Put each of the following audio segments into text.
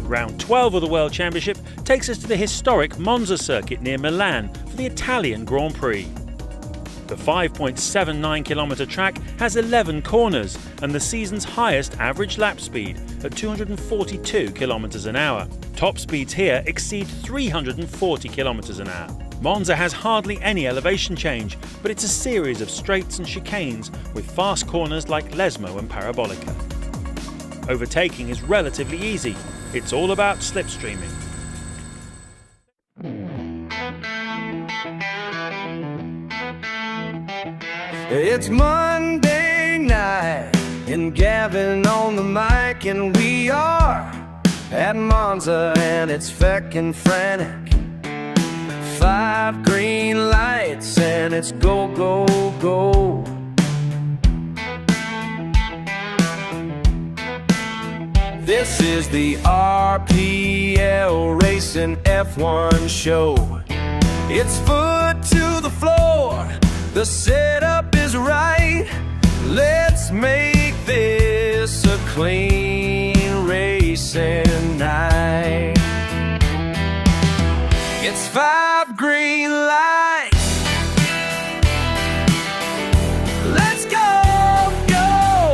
Round 12 of the World Championship takes us to the historic Monza circuit near Milan for the Italian Grand Prix. The 5.79-kilometre track has 11 corners and the season's highest average lap speed at 242 kilometres an hour. Top speeds here exceed 340 kilometres an hour. Monza has hardly any elevation change, but it's a series of straights and chicanes with fast corners like Lesmo and Parabolica. Overtaking is relatively easy. It's all about slipstreaming. It's Monday night and Gavin on the mic, and we are at Monza and it's feckin' frantic. 5 green lights and it's go, go, go. This is the RPL Racing F1 show. It's foot to the floor, the setup is right. Let's make this a clean racing night. It's 5 green lights. Let's go, go.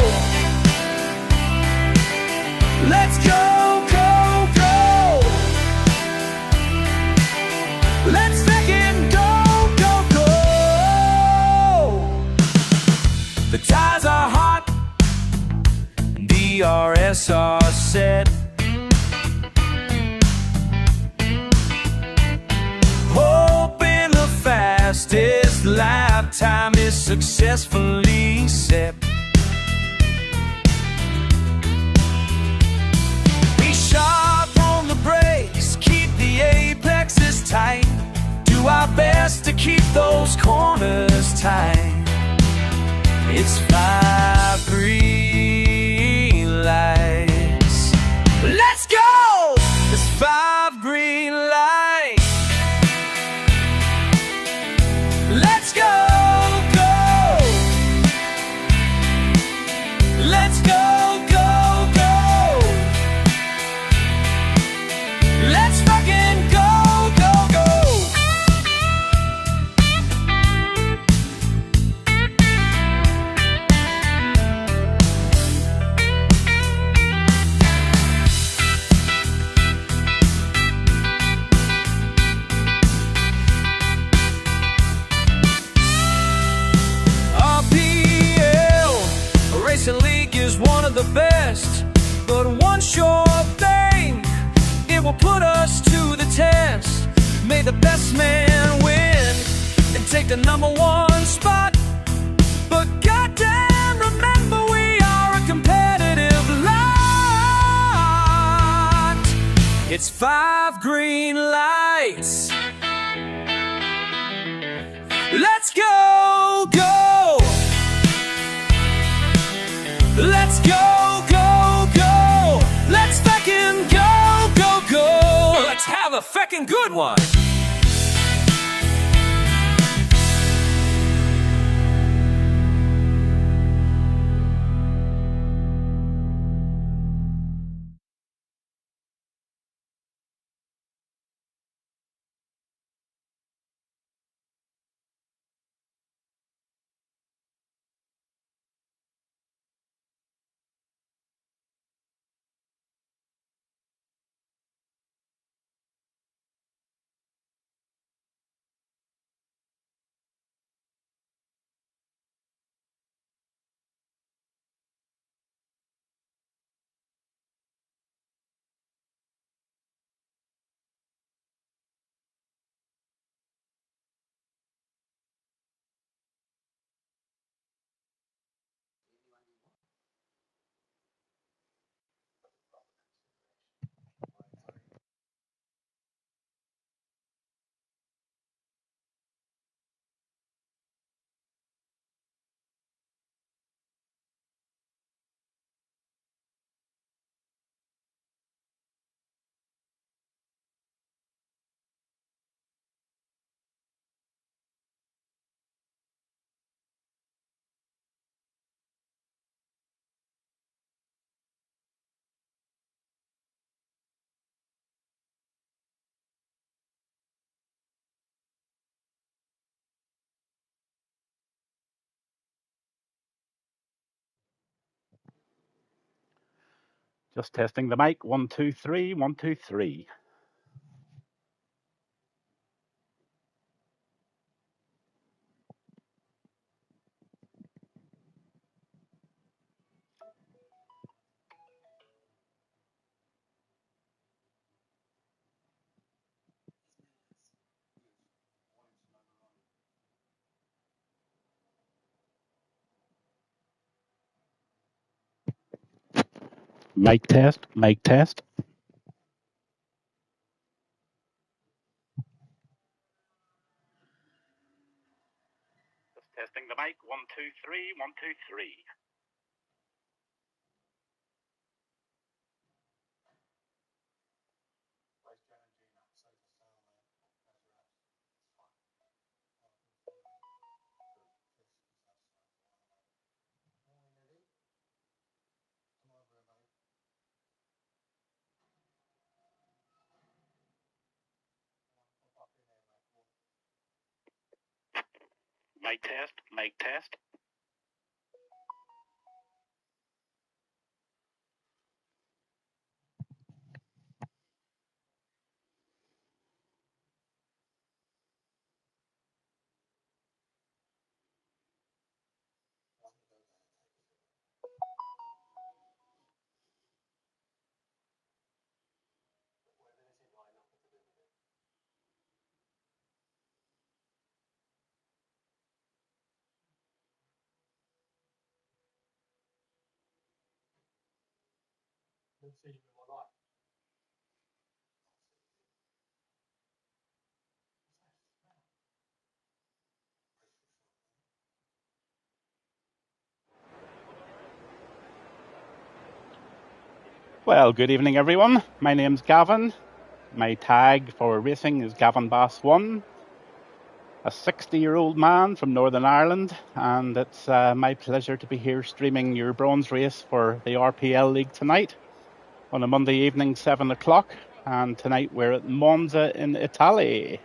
Let's go, go, go. Let's fucking go, go, go. The tires are hot, DRS are set. Hoping the fastest lap time is successfully set. Be sharp on the brakes, keep the apexes tight. Do our best to keep those corners tight. It's 5 green lights. Let's go! It's 5 green lights. Let's go, go. Let's go, go, go. Let's fucking go, go, go. League is one of the best, but one sure thing, it will put us to the test. May the best man win and take the #1 spot. But goddamn, remember we are a competitive lot. It's 5 green lights. Let's go, go. Let's go, go, go. Let's feckin' go, go, go. Let's have a feckin' good one. Just testing the mic. 1, 2, 3. 1, 2, 3. Mic test. Mic test. Just testing the mic. 1, 2, 3. 1, 2, 3. Mic test. Mic test. Well, good evening, everyone. My name's Gavin. My tag for racing is Gavin Bass 1, a 60-year-old man from Northern Ireland, and it's my pleasure to be here streaming your bronze race for the RPL League tonight on a Monday evening, 7 o'clock. And tonight we're at Monza in Italy.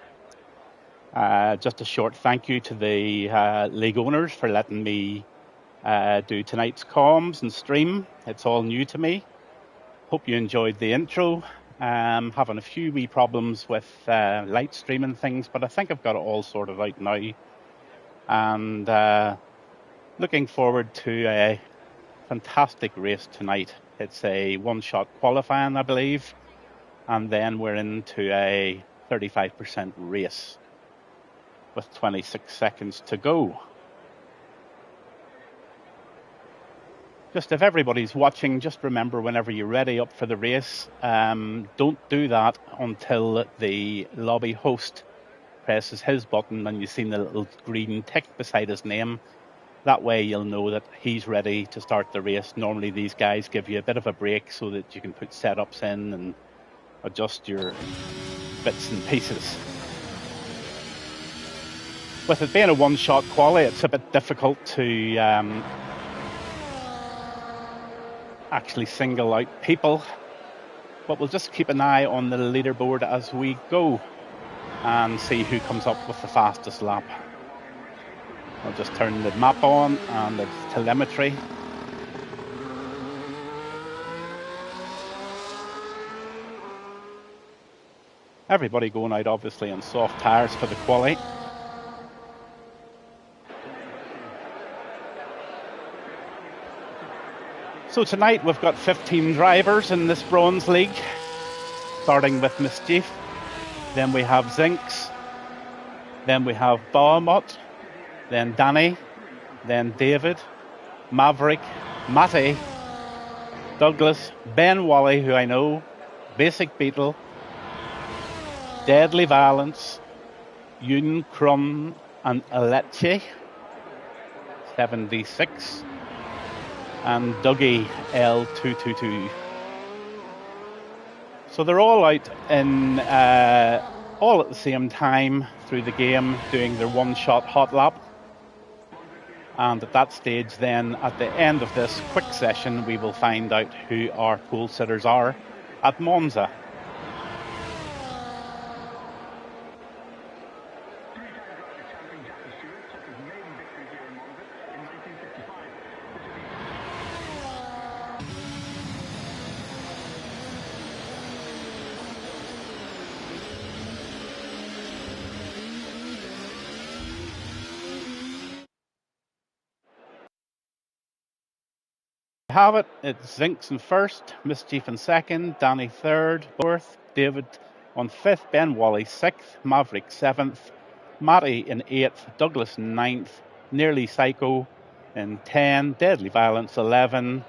Just a short thank you to the league owners for letting me do tonight's comms and stream. It's all new to me. Hope you enjoyed the intro. Having a few wee problems with light streaming things, but I think I've got it all sorted out now. And looking forward to a fantastic race tonight. It's a one-shot qualifying, I believe, and then we're into a 35% race with 26 seconds to go. Just if everybody's watching, just remember whenever you're ready up for the race, don't do that until the lobby host presses his button and you've seen the little green tick beside his name. That way you'll know that he's ready to start the race. Normally these guys give you a bit of a break so that you can put setups in and adjust your bits and pieces. With it being a one-shot quali, it's a bit difficult to actually single out people, but we'll just keep an eye on the leaderboard as we go and see who comes up with the fastest lap. I'll just turn the map on and the telemetry. Everybody going out obviously on soft tyres for the quali. So tonight we've got 15 drivers in this Bronze League, starting with Mischief. Then we have Zinks. Then we have Baumot. Then Danny. Then David. Maverick. Matty. Douglas. Ben Wally, who I know. Basic Beetle. Deadly Violence. Yun Krum and Aleche. 76. And Dougie L222. So they're all out in all at the same time through the game, doing their one-shot hot lap. And at that stage then, at the end of this quick session, we will find out who our pole sitters are at Monza. Have it. It's Zinks in first, Mischief in second, Danny third, fourth, David on fifth, Ben Wally sixth, Maverick seventh, Matty in eighth, Douglas in ninth, Nearly Psycho in 10, Deadly Violence 11,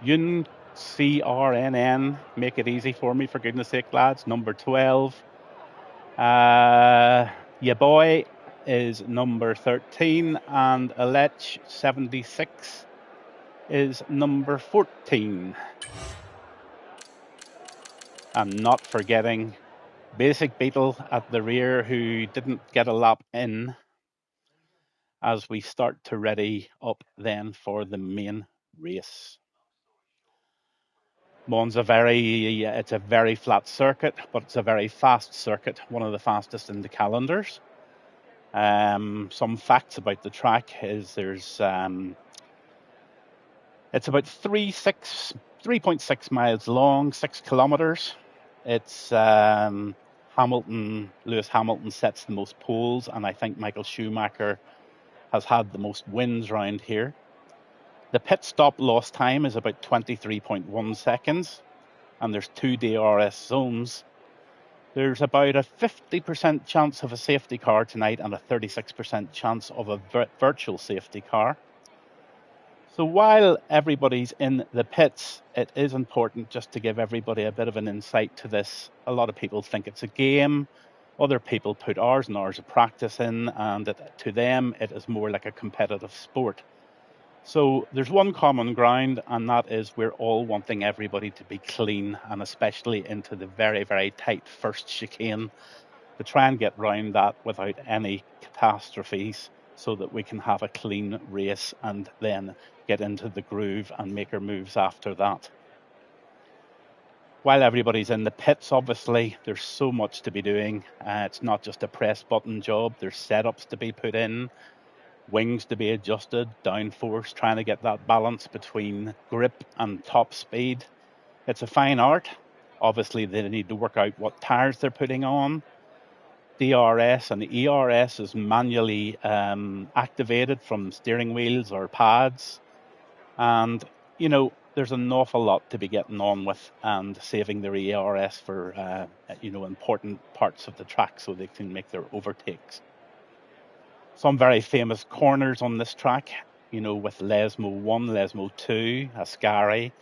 Yun CRNN, make it easy for me for goodness sake lads, number 12. Ya Boy is number 13, and Alech 76 is number 14. And not forgetting Basic Beetle at the rear, who didn't get a lap in, as we start to ready up then for the main race. Monza it's a very flat circuit, but it's a very fast circuit, one of the fastest in the calendars. Some facts about the track is there's it's about 3.6 miles long, 6 kilometers. It's Lewis Hamilton sets the most poles, and I think Michael Schumacher has had the most wins round here. The pit stop lost time is about 23.1 seconds, and there's 2 DRS zones. There's about a 50% chance of a safety car tonight and a 36% chance of a virtual safety car. So while everybody's in the pits, it is important just to give everybody a bit of an insight to this. A lot of people think it's a game. Other people put hours and hours of practice in, and to them, it is more like a competitive sport. So there's one common ground, and that is we're all wanting everybody to be clean, and especially into the very, very tight first chicane, to try and get round that without any catastrophes, so that we can have a clean race and then get into the groove and make our moves after that. While everybody's in the pits, obviously, there's so much to be doing. It's not just a press button job. There's setups to be put in, wings to be adjusted, downforce, trying to get that balance between grip and top speed. It's a fine art. Obviously, they need to work out what tires they're putting on. DRS and ERS is manually activated from steering wheels or pads. And, you know, there's an awful lot to be getting on with and saving their ERS for, important parts of the track so they can make their overtakes. Some very famous corners on this track, with Lesmo 1, Lesmo 2, Ascari,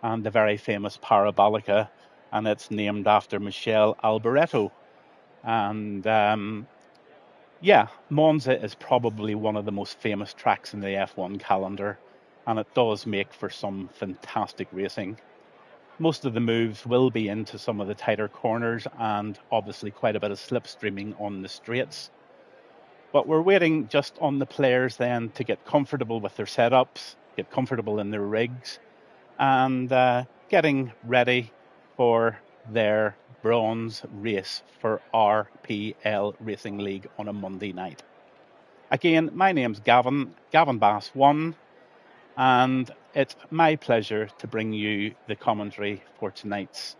and the very famous Parabolica, and it's named after Michele Alboreto. And Monza is probably one of the most famous tracks in the F1 calendar, and it does make for some fantastic racing. Most of the moves will be into some of the tighter corners and obviously quite a bit of slipstreaming on the straights. But we're waiting just on the players then to get comfortable with their setups, get comfortable in their rigs, and getting ready for their bronze race for RPL Racing League on a Monday night. Again, my name's Gavin Bass 1, and it's my pleasure to bring you the commentary for tonight's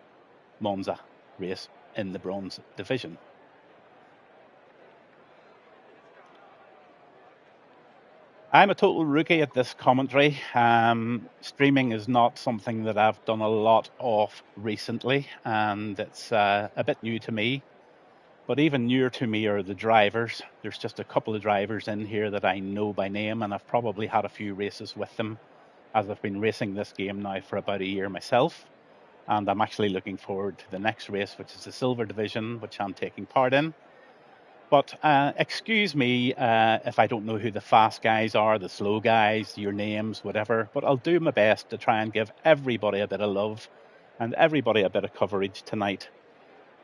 Monza race in the bronze division. I'm a total rookie at this commentary. Streaming is not something that I've done a lot of recently, and it's a bit new to me. But even newer to me are the drivers. There's just a couple of drivers in here that I know by name, and I've probably had a few races with them, as I've been racing this game now for about a year myself. And I'm actually looking forward to the next race, which is the Silver Division, which I'm taking part in. But excuse me if I don't know who the fast guys are, the slow guys, your names, whatever. But I'll do my best to try and give everybody a bit of love and everybody a bit of coverage tonight.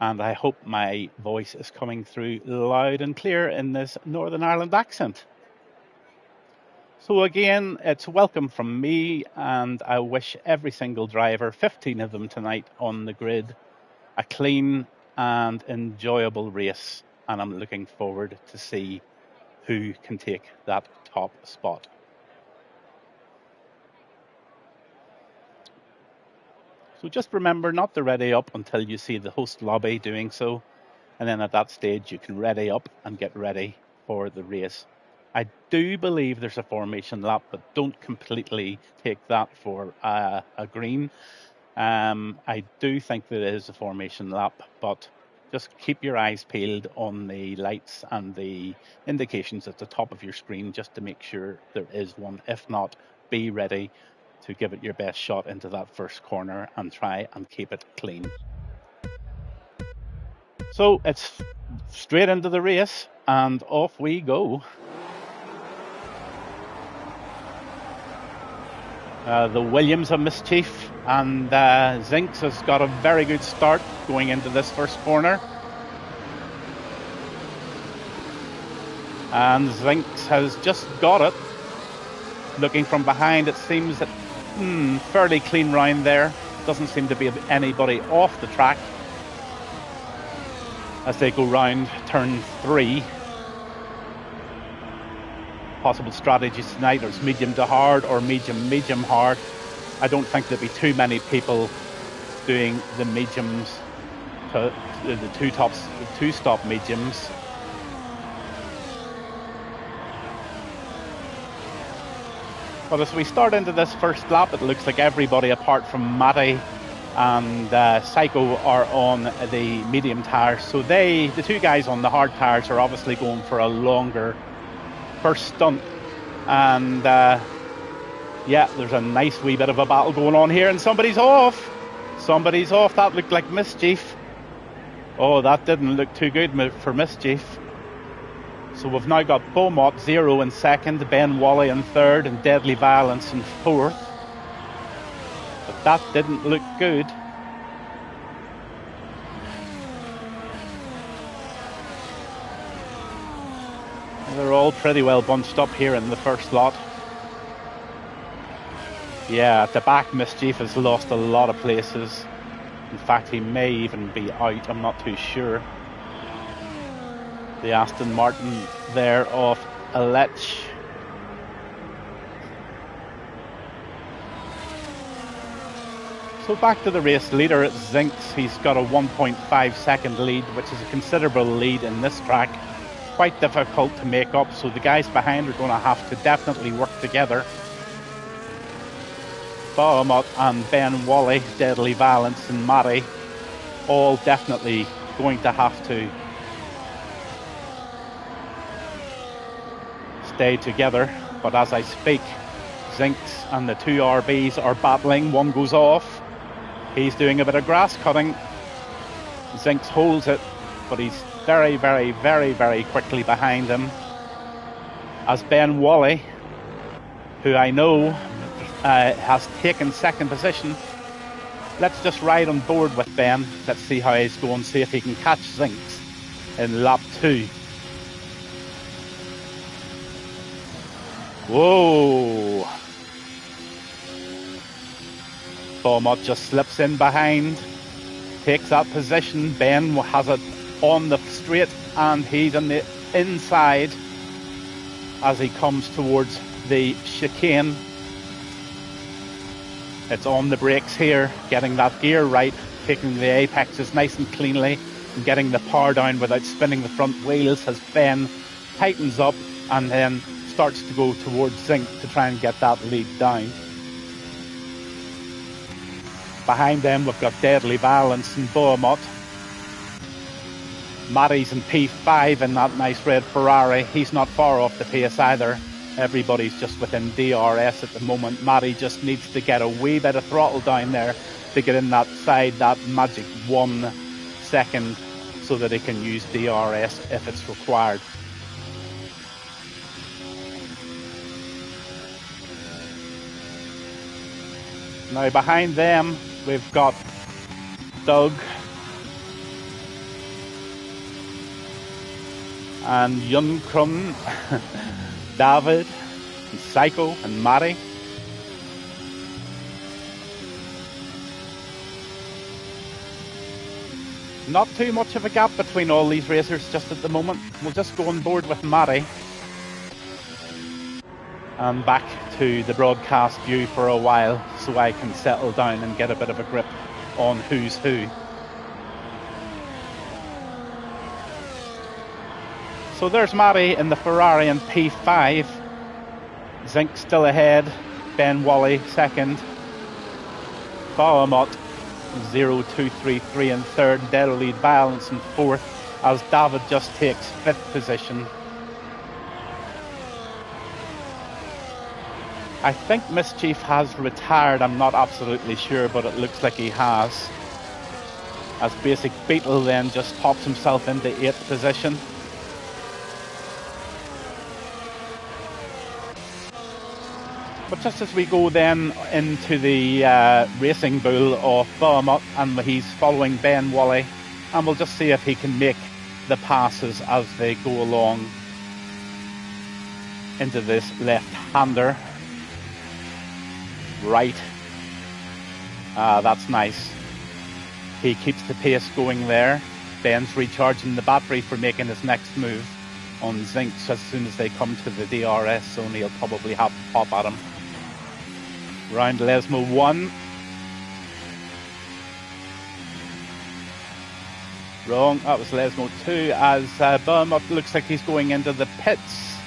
And I hope my voice is coming through loud and clear in this Northern Ireland accent. So again, it's welcome from me, and I wish every single driver, 15 of them tonight on the grid, a clean and enjoyable race. And I'm looking forward to see who can take that top spot. So just remember not to ready up until you see the host lobby doing so. And then at that stage, you can ready up and get ready for the race I do believe there's a formation lap, but don't completely take that for a green. I do think there is a formation lap, but just keep your eyes peeled on the lights and the indications at the top of your screen just to make sure there is one. If not, be ready to give it your best shot into that first corner and try and keep it clean. So it's straight into the race and off we go. The Williams of Mischief and Zinks has got a very good start going into this first corner. And Zinks has just got it. Looking from behind, it seems that fairly clean round there. Doesn't seem to be anybody off the track as they go round turn 3. Possible strategies tonight, there's medium to hard or medium hard. I don't think there'll be too many people doing the mediums to the two stop mediums. But as we start into this first lap, it looks like everybody apart from Matty and Psycho are on the medium tyres. So the two guys on the hard tyres are obviously going for a longer first stunt. And yeah, there's a nice wee bit of a battle going on here, and somebody's off. That looked like Mischief. Oh, that didn't look too good for Mischief. So we've now got Beaumont 0 in second, Ben Wally in third, and Deadly Violence in fourth. But that didn't look good. They're all pretty well bunched up here in the first lot. Yeah, at the back, Mischief has lost a lot of places. In fact, he may even be out, I'm not too sure. The Aston Martin there of Aletsch. So back to the race leader at Zinks. He's got a 1.5 second lead, which is a considerable lead in this track. Quite difficult to make up, so the guys behind are going to have to definitely work together. Bahamut and Ben Wally, Deadly Violence and Matty, all definitely going to have to stay together. But as I speak, Zinks and the two RBs are battling. One goes off. He's doing a bit of grass cutting. Zinks holds it, but he's very, very, very, very quickly behind him. As Ben Wally, who I know has taken second position. Let's just ride on board with Ben. Let's see how he's going, see if he can catch Zinks in lap 2. Whoa! Beaumont just slips in behind, takes that position. Ben has it on the straight and he's on the inside as he comes towards the chicane. It's on the brakes here, getting that gear right, taking the apexes nice and cleanly and getting the power down without spinning the front wheels as Ben tightens up and then starts to go towards Zink to try and get that lead down. Behind them we've got Deadly Violence and Beaumont. Matty's in P5 in that nice red Ferrari. He's not far off the pace either. Everybody's just within DRS at the moment. Matty just needs to get a wee bit of throttle down there to get in that side, that magic 1 second, so that he can use DRS if it's required. Now behind them we've got Doug and Yunkrum, David, and Psycho, and Matty. Not too much of a gap between all these racers just at the moment. We'll just go on board with Matty and back to the broadcast view for a while so I can settle down and get a bit of a grip on who's who. So there's Matty in the Ferrari in P5. Zink still ahead. Ben Wally second. Bahamut 0-2-3-3 in third. Deadly Violence in fourth, as David just takes fifth position. I think Mischief has retired, I'm not absolutely sure, but it looks like he has. As Basic Beetle then just pops himself into 8th position. But just as we go then into the Racing Bull of Bahamut, and he's following Ben Wally, and we'll just see if he can make the passes as they go along into this left-hander. Right. That's nice. He keeps the pace going there. Ben's recharging the battery for making his next move on Zink. So as soon as they come to the DRS zone, he'll probably have to pop at him. Round Lesmo 1. Wrong, that was Lesmo 2, as Bahamut looks like he's going into the pits.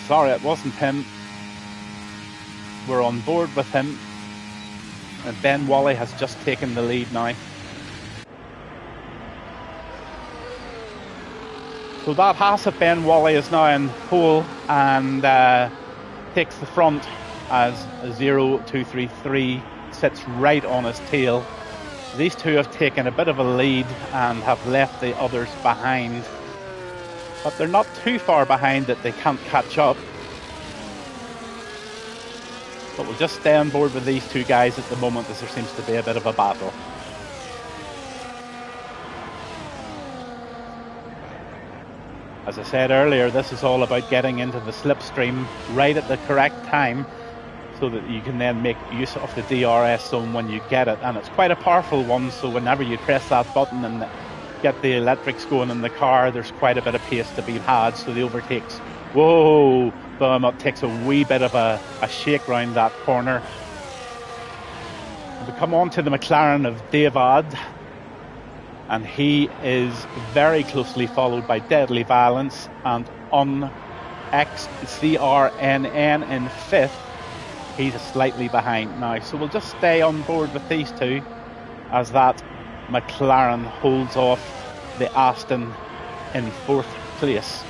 Sorry, it wasn't him. We're on board with him. And Ben Wally has just taken the lead now. So that Haas of Ben Wally is now in pole and takes the front as 0-2-3-3 sits right on his tail. These two have taken a bit of a lead and have left the others behind. But they're not too far behind that they can't catch up. But we'll just stay on board with these two guys at the moment, as there seems to be a bit of a battle. As I said earlier, this is all about getting into the slipstream right at the correct time so that you can then make use of the DRS zone when you get it. And it's quite a powerful one, so whenever you press that button and get the electrics going in the car, there's quite a bit of pace to be had, so the overtakes. Whoa! Bahamut takes a wee bit of a shake round that corner. We come on to the McLaren of David, and he is very closely followed by Deadly Violence and on XCRNN in 5th. He's slightly behind now, so we'll just stay on board with these two as that McLaren holds off the Aston in 4th place.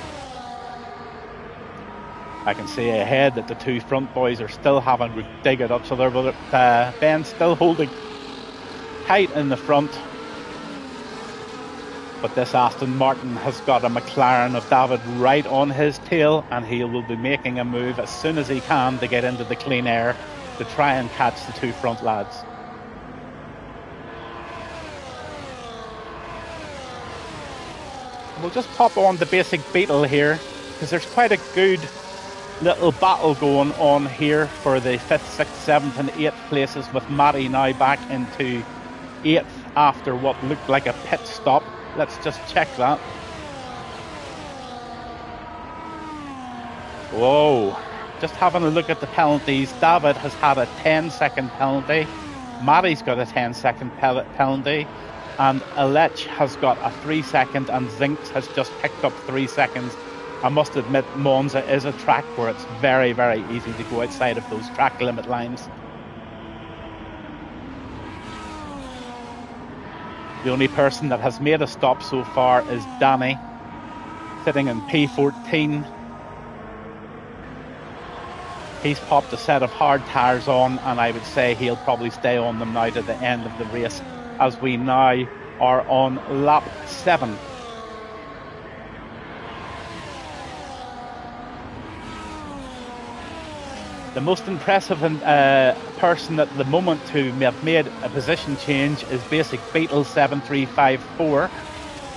I can see ahead that the two front boys are still having to dig at each other, but Ben's still holding tight in the front. But this Aston Martin has got a McLaren of David right on his tail, and he will be making a move as soon as he can to get into the clean air to try and catch the two front lads. We'll just pop on the Basic Beetle here, because there's quite a good little battle going on here for the 5th, 6th, 7th and 8th places, with Matty now back into 8th after what looked like a pit stop. Let's just check that. Whoa, just having a look at the penalties. David has had a 10-second penalty. Matty's got a 10-second penalty. And Alech has got a 3-second, and Zinks has just picked up 3 seconds. I must admit, Monza is a track where it's very, very easy to go outside of those track limit lines. The only person that has made a stop so far is Danny, sitting in P14. He's popped a set of hard tyres on, and I would say he'll probably stay on them now to the end of the race, as we now are on lap 7. The most impressive person at the moment to have made a position change is Basic Beetle 7354.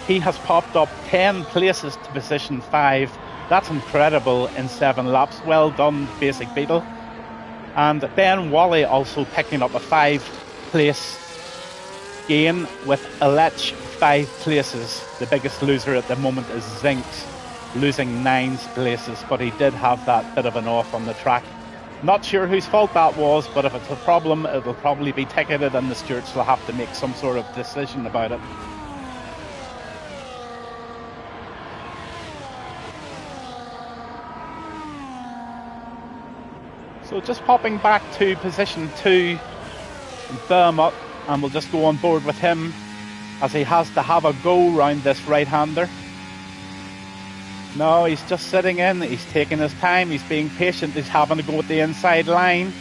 He has popped up 10 places to position 5. That's incredible in 7 laps. Well done, Basic Beetle. And Ben Wally also picking up a 5-place gain with Alech 5 places. The biggest loser at the moment is Zinks, losing 9 places, but he did have that bit of an off on the track. Not sure whose fault that was, but if it's a problem, it'll probably be ticketed and the stewards will have to make some sort of decision about it. So just popping back to position 2, Bermot, and we'll just go on board with him as he has to have a go round this right-hander. No, he's just sitting in, he's taking his time, he's being patient, he's having to go at the inside line.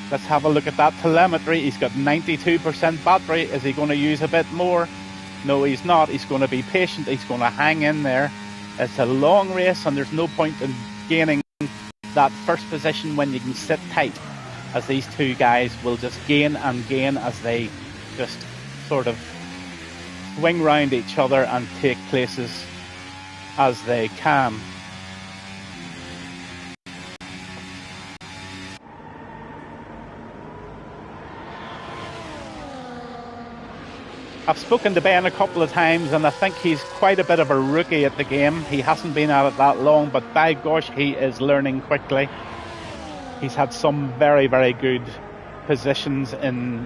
Let's have a look at that telemetry. He's got 92% battery. Is he going to use a bit more? No, he's not. He's going to be patient, he's going to hang in there. It's a long race and there's no point in gaining that first position when you can sit tight, as these two guys will just gain and gain as they just sort of swing round each other and take places as they can. I've spoken to Ben a couple of times and I think he's quite a bit of a rookie at the game. He hasn't been at it that long, but by gosh, he is learning quickly. He's had some very, very good positions in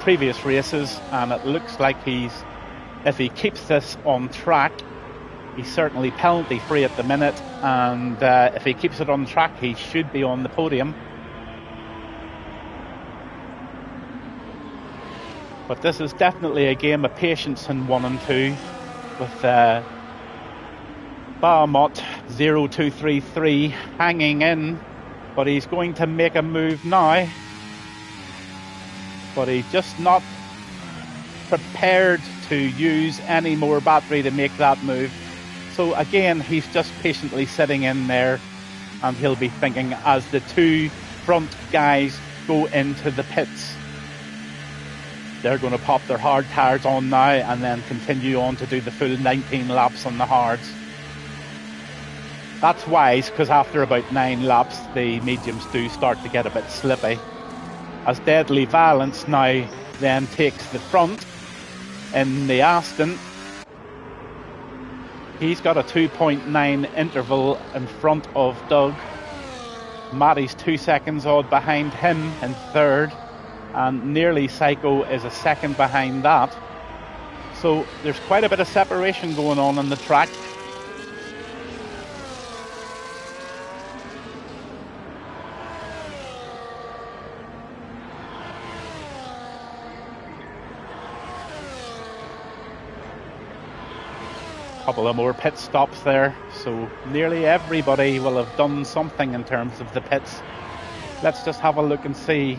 previous races, and it looks like if he keeps this on track, he's certainly penalty free at the minute, and if he keeps it on track, he should be on the podium. But this is definitely a game of patience in 1 and 2 with Bermot 0233 hanging in, but he's going to make a move now. But he's just not prepared to use any more battery to make that move. So again, he's just patiently sitting in there, and he'll be thinking as the two front guys go into the pits. They're going to pop their hard tyres on now and then continue on to do the full 19 laps on the hards. That's wise, because after about 9 laps the mediums do start to get a bit slippy. As Deadly Violence now then takes the front in the Aston. He's got a 2.9 interval in front of Doug. Matty's 2 seconds odd behind him in third, and Nearly Psycho is a second behind that. So there's quite a bit of separation going on the track. Couple of more pit stops there, so nearly everybody will have done something in terms of the pits. Let's just have a look and see.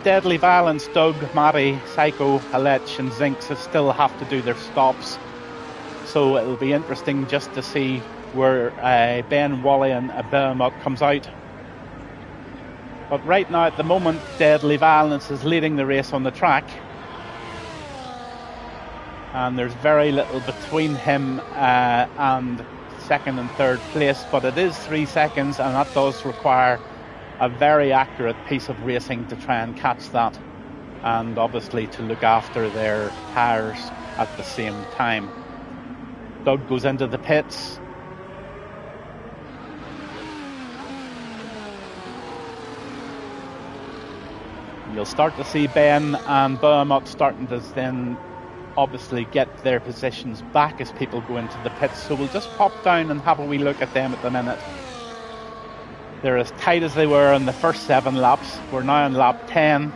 Deadly Violence, Doug, Matty, Psycho, Aletch and Zinks still have to do their stops, so it'll be interesting just to see where Ben Wally and Bermot comes out. But right now at the moment, Deadly Violence is leading the race on the track, and there's very little between him and second and third place, but it is 3 seconds, and that does require a very accurate piece of racing to try and catch that, and obviously to look after their tyres at the same time. Doug goes into the pits. You'll start to see Ben and Bermot starting to then obviously get their positions back as people go into the pits. So we'll just pop down and have a wee look at them at the minute. They're as tight as they were in the first 7 laps. We're now on lap 10.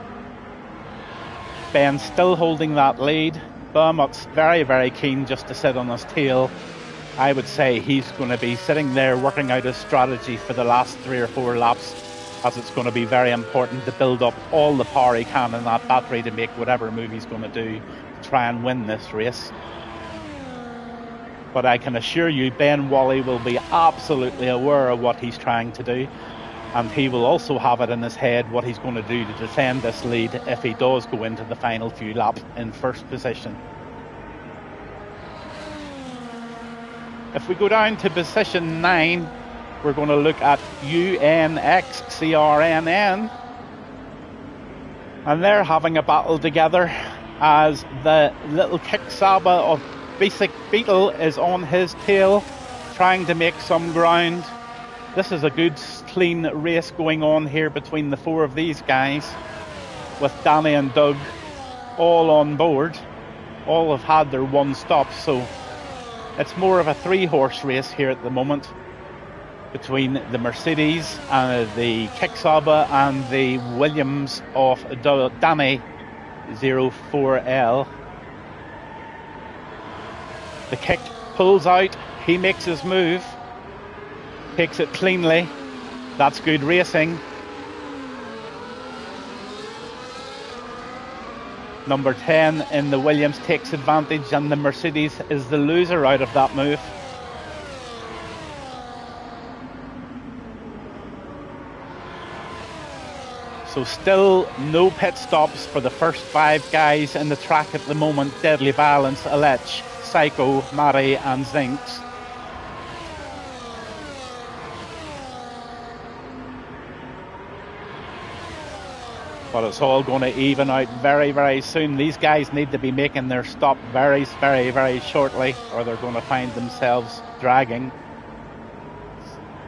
Ben's still holding that lead. Bermot's very, very keen just to sit on his tail. I would say he's going to be sitting there working out his strategy for the last 3 or 4 laps, as it's going to be very important to build up all the power he can in that battery to make whatever move he's going to do to try and win this race. But I can assure you, Ben Wally will be absolutely aware of what he's trying to do, and he will also have it in his head what he's going to do to defend this lead if he does go into the final few laps in first position. If we go down to position 9, we're going to look at UNXCRNN, and they're having a battle together as the little Kick Saba of Basic Beetle is on his tail, trying to make some ground. This is a good clean race going on here between the 4 of these guys, with Danny and Doug all on board. All have had their 1 stop, so It's more of a 3-horse race here at the moment between the Mercedes and the Kicksaba and the Williams of Danny 04L. The Kick pulls out, he makes his move, takes it cleanly. That's good racing. Number 10 in the Williams takes advantage, and the Mercedes is the loser out of that move. So still no pit stops for the first 5 guys in the track at the moment. Deadly Balance, Alech, Psycho, Mari and Zinks. But it's all going to even out very, very soon. These guys need to be making their stop very, very, very shortly, or they're going to find themselves dragging.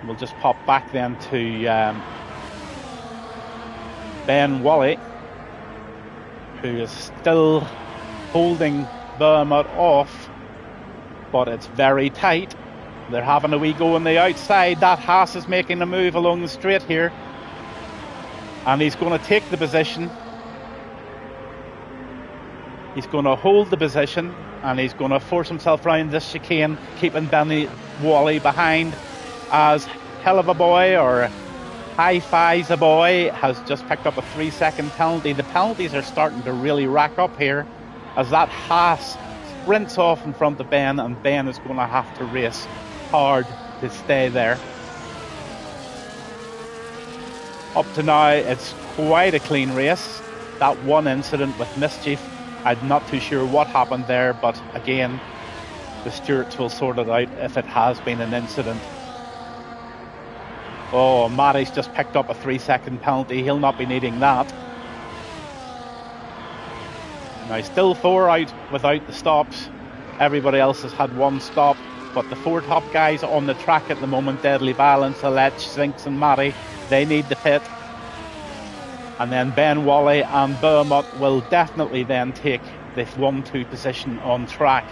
We'll just pop back then to Ben Wally, who is still holding Behemoth off, but it's very tight. They're having a wee go on the outside. That Haas is making a move along the straight here. And he's going to take the position. He's going to hold the position, and he's going to force himself round this chicane, keeping Benny Wally behind, as Hell of a Boy or High Fi's a Boy has just picked up a 3-second penalty. The penalties are starting to really rack up here as that Haas sprints off in front of Ben, and Ben is going to have to race hard to stay there. Up to now, it's quite a clean race. That one incident with Mischief, I'm not too sure what happened there, but again, the stewards will sort it out if it has been an incident. Oh, Matty's just picked up a 3-second penalty. He'll not be needing that. Now, still 4 out without the stops. Everybody else has had 1 stop, but the 4 top guys on the track at the moment, Deadly Balance, Alech, Zinks and Matty, they need the pit. And then Ben Wally and Behemoth will definitely then take the 1-2 position on track,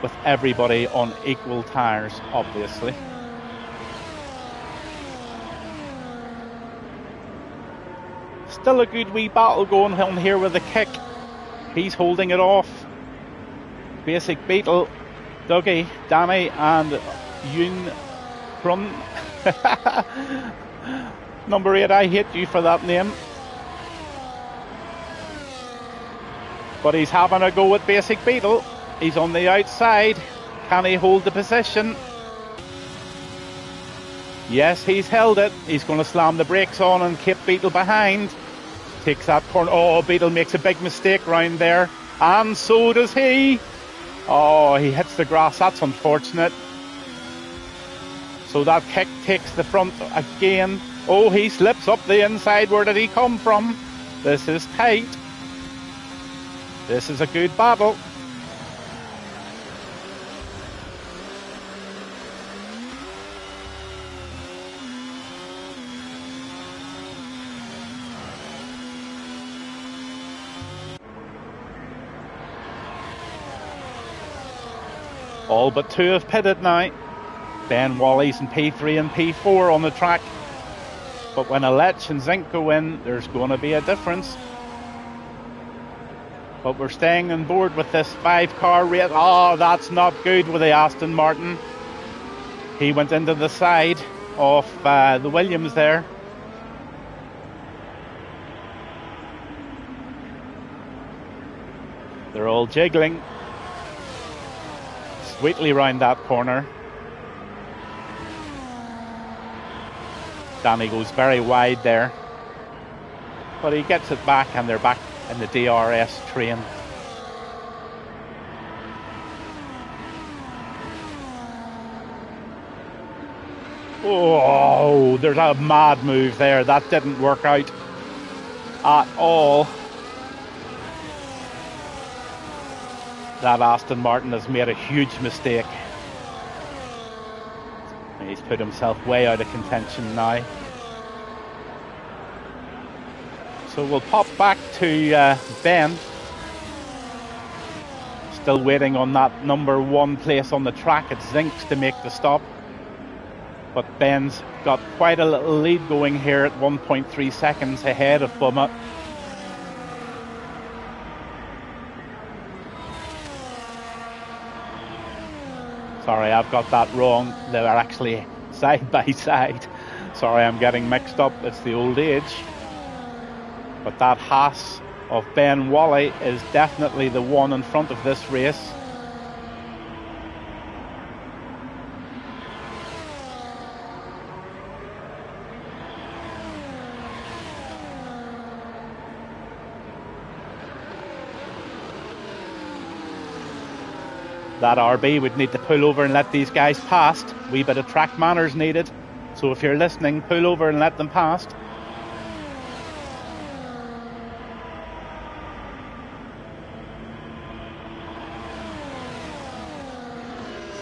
with everybody on equal tyres, obviously. Still a good wee battle going on here with the Kick. He's holding it off. Basic Beetle, Dougie, Danny and Yoon Krun. Number 8, I hate you for that name. But he's having a go at Basic Beetle. He's on the outside. Can he hold the position? Yes, he's held it. He's going to slam the brakes on and keep Beetle behind. Takes that corner. Oh, Beetle makes a big mistake round there. And so does he. Oh, he hits the grass. That's unfortunate. So that Kick takes the front again. Oh, he slips up the inside. Where did he come from? This is tight. This is a good battle. All but 2 have pitted now. Ben Wally's in P3 and P4 on the track. But when Alech and Zink go in, there's going to be a difference. But we're staying on board with this 5-car race. Oh, that's not good with the Aston Martin. He went into the side of the Williams there. They're all jiggling sweetly round that corner. Danny goes very wide there, but he gets it back, and they're back in the DRS train. Oh, there's a mad move there. That didn't work out at all. That Aston Martin has made a huge mistake. He's put himself way out of contention now. So we'll pop back to Ben. Still waiting on that number 1 place on the track at Zinks to make the stop. But Ben's got quite a little lead going here at 1.3 seconds ahead of Bumma. Sorry, I've got that wrong. They're actually side by side. Sorry, I'm getting mixed up. It's the old age. But that Haas of Ben Wally is definitely the one in front of this race. That RB would need to pull over and let these guys past. Wee bit of track manners needed. So if you're listening, pull over and let them past.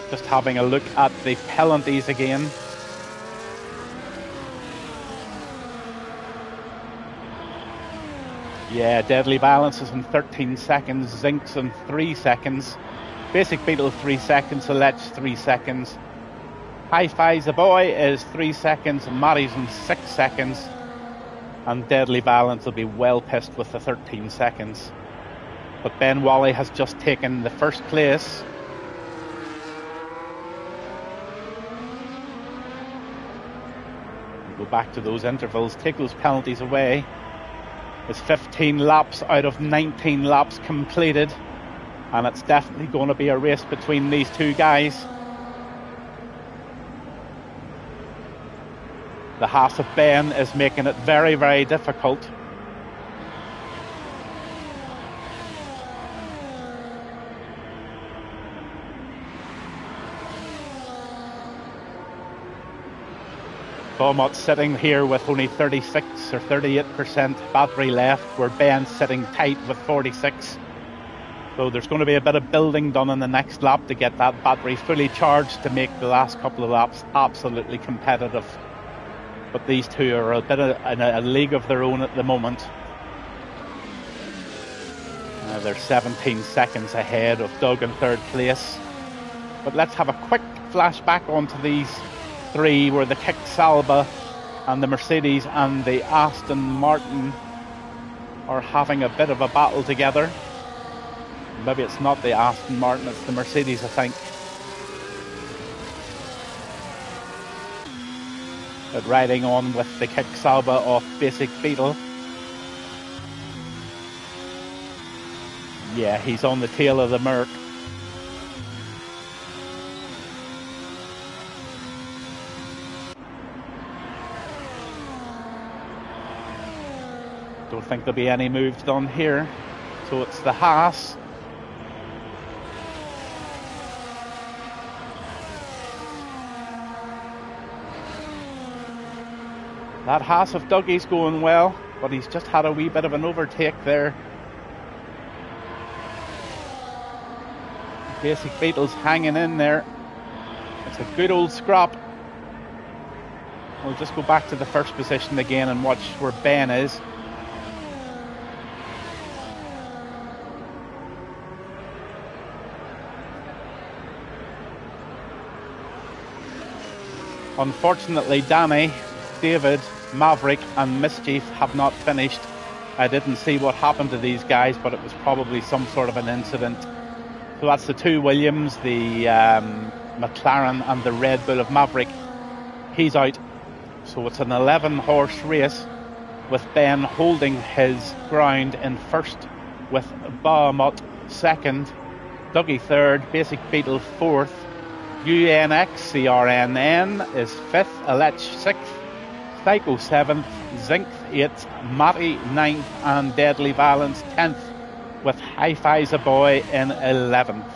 Just having a look at the penalties again. Yeah, Deadly Balance is in 13 seconds, Zinks in 3 seconds. Basic Beetle 3 seconds, Aletch 3 seconds. Hi-Fi's a Boy is 3 seconds, Matty's in 6 seconds. And Deadly Balance will be well pissed with the 13 seconds. But Ben Wally has just taken the first place. Go back to those intervals, take those penalties away. It's 15 laps out of 19 laps completed. And it's definitely going to be a race between these two guys. The Haas of Ben is making it very, very difficult. Beaumont sitting here with only 36 or 38% battery left, where Ben's sitting tight with 46. So there's going to be a bit of building done in the next lap to get that battery fully charged to make the last couple of laps absolutely competitive. But these two are a bit in a league of their own at the moment. They're 17 seconds ahead of Doug in third place. But let's have a quick flashback onto these three, where the Kick-Salba and the Mercedes and the Aston Martin are having a bit of a battle together. Maybe it's not the Aston Martin, it's the Mercedes, I think. But riding on with the Kick-Salba of Basic Beetle. Yeah, he's on the tail of the Merc. Don't think there'll be any moves done here. So it's the Haas. That Haas of Dougie's going well, but he's just had a wee bit of an overtake there. Basic Beetle's hanging in there. It's a good old scrap. We'll just go back to the first position again and watch where Ben is. Unfortunately, Danny, David, Maverick and Mischief have not finished. I didn't see what happened to these guys, but it was probably some sort of an incident. So that's the two Williams, the McLaren and the Red Bull of Maverick. He's out. So it's an 11-horse race with Ben holding his ground in first, with Bahamut second, Dougie third, Basic Beetle fourth, UNX CRNN is fifth, Aletch sixth, Psycho 7th, Zinc 8th, Matty 9th and Deadly Balance 10th, with Hi-Fi's a Boy in 11th.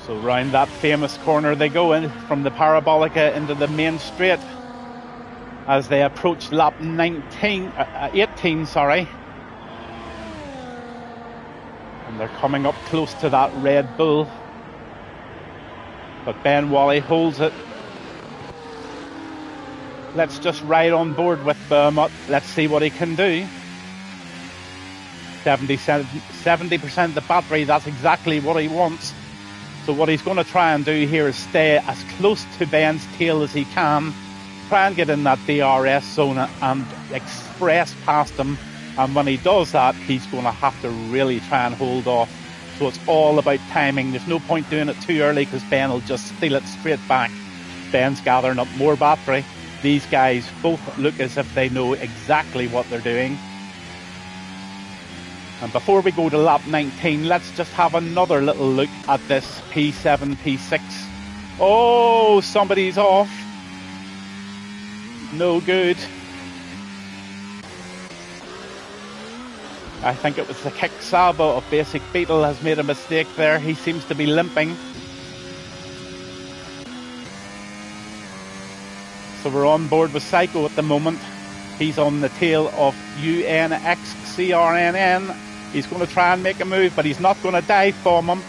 So round that famous corner they go in from the Parabolica into the main straight as they approach lap 18. And they're coming up close to that Red Bull. But Ben Wally holds it. let's just ride on board with Beaumont. Let's see what he can do. 70% of the battery, that's exactly what he wants. So what he's going to try and do here is stay as close to Ben's tail as he can, try and get in that DRS zone and express past him. And when he does that, he's going to have to really try and hold off. So it's all about timing. There's no point doing it too early because Ben will just steal it straight back. Ben's gathering up more battery. These guys both look as if they know exactly what they're doing. And before we go to lap 19, let's just have another little look at this P7, P6. Oh, somebody's off. No good. I think it was the Kick Saba of Basic Beetle has made a mistake there. He seems to be limping. So we're on board with Psycho at the moment. He's on the tail of UNXCRNN. He's going to try and make a move, but he's not going to dive bomb him.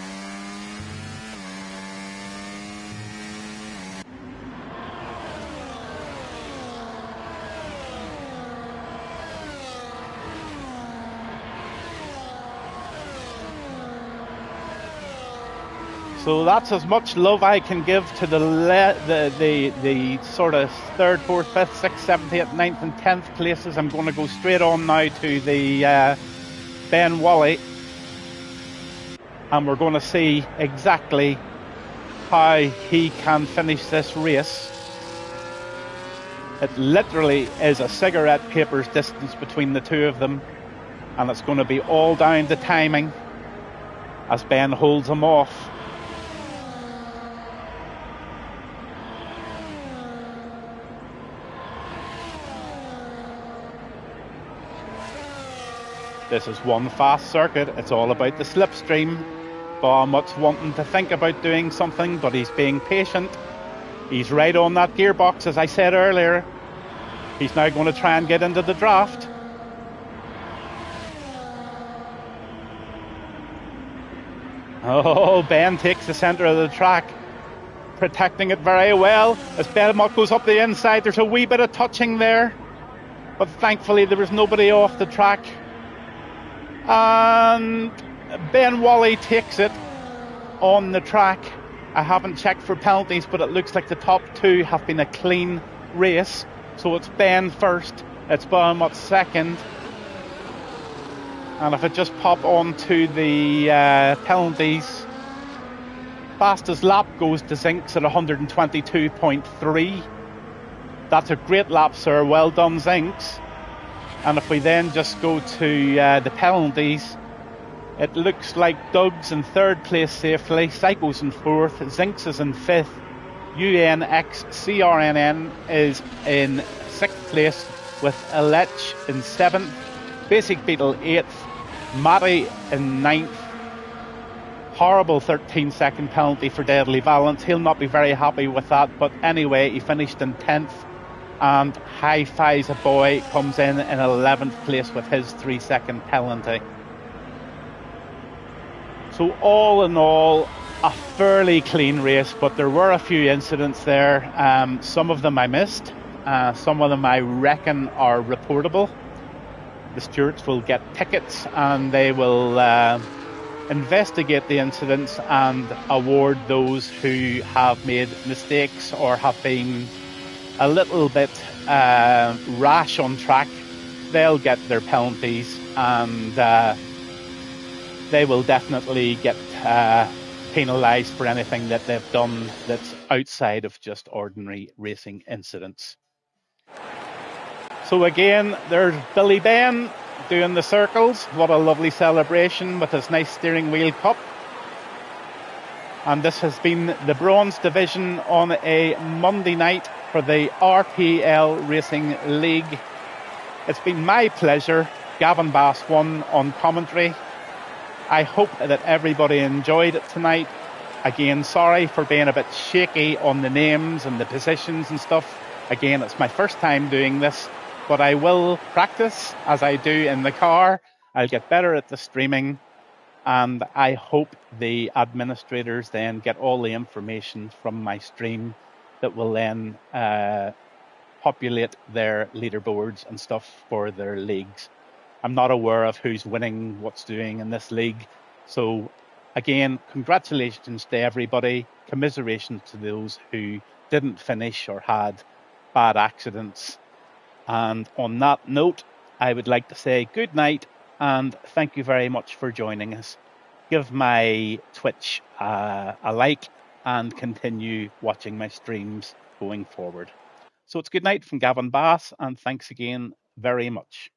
So that's as much love I can give to the sort of 3rd, 4th, 5th, 6th, 7th, 8th, 9th and 10th places. I'm going to go straight on now to the Ben Wally, and we're going to see exactly how he can finish this race. It literally is a cigarette paper's distance between the two of them, and it's going to be all down to timing as Ben holds him off. This is one fast circuit. It's all about the slipstream. Beaumont's wanting to think about doing something, but he's being patient. He's right on that gearbox, as I said earlier. He's now going to try and get into the draft. Oh, Ben takes the centre of the track, protecting it very well. As Beaumont goes up the inside, there's a wee bit of touching there, but thankfully there was nobody off the track. And Ben Wally takes it on the track. I haven't checked for penalties, but it looks like the top two have been a clean race. So it's Ben first, it's Beaumont second. And if I just pop on to the penalties, fastest lap goes to Zinks at 122.3. That's a great lap, sir. Well done, Zinks. And if we then just go to the penalties, it looks like Doug's in 3rd place safely, Psycho's in 4th, Zinks is in 5th, UNXCRNN is in 6th place with Alech in 7th, Basic Beetle 8th, Matty in 9th. Horrible 13-second penalty for Deadly Valance. He'll not be very happy with that, but anyway, he finished in 10th. And High Fives a Boy comes in 11th place with his 3-second penalty. So all in all, a fairly clean race, but there were a few incidents there. Some of them I missed. Some of them I reckon are reportable. The stewards will get tickets and they will investigate the incidents and award those who have made mistakes or have been a little bit rash on track. They'll get their penalties, and they will definitely get penalised for anything that they've done that's outside of just ordinary racing incidents. So again, there's Billy Ben doing the circles. What a lovely celebration with his nice steering wheel cup. And this has been the Bronze Division on a Monday night for the RTL Racing League. It's been my pleasure, Gavin Bass 1 on commentary. I hope that everybody enjoyed it tonight. Again, sorry for being a bit shaky on the names and the positions and stuff. Again, it's my first time doing this, but I will practice as I do in the car. I'll get better at the streaming. And I hope the administrators then get all the information from my stream that will then populate their leaderboards and stuff for their leagues. I'm not aware of who's winning, what's doing in this league. So again, congratulations to everybody. Commiseration to those who didn't finish or had bad accidents. And on that note, I would like to say good night and thank you very much for joining us. Give my Twitch a like and continue watching my streams going forward. So it's good night from Gavin Bass and thanks again very much.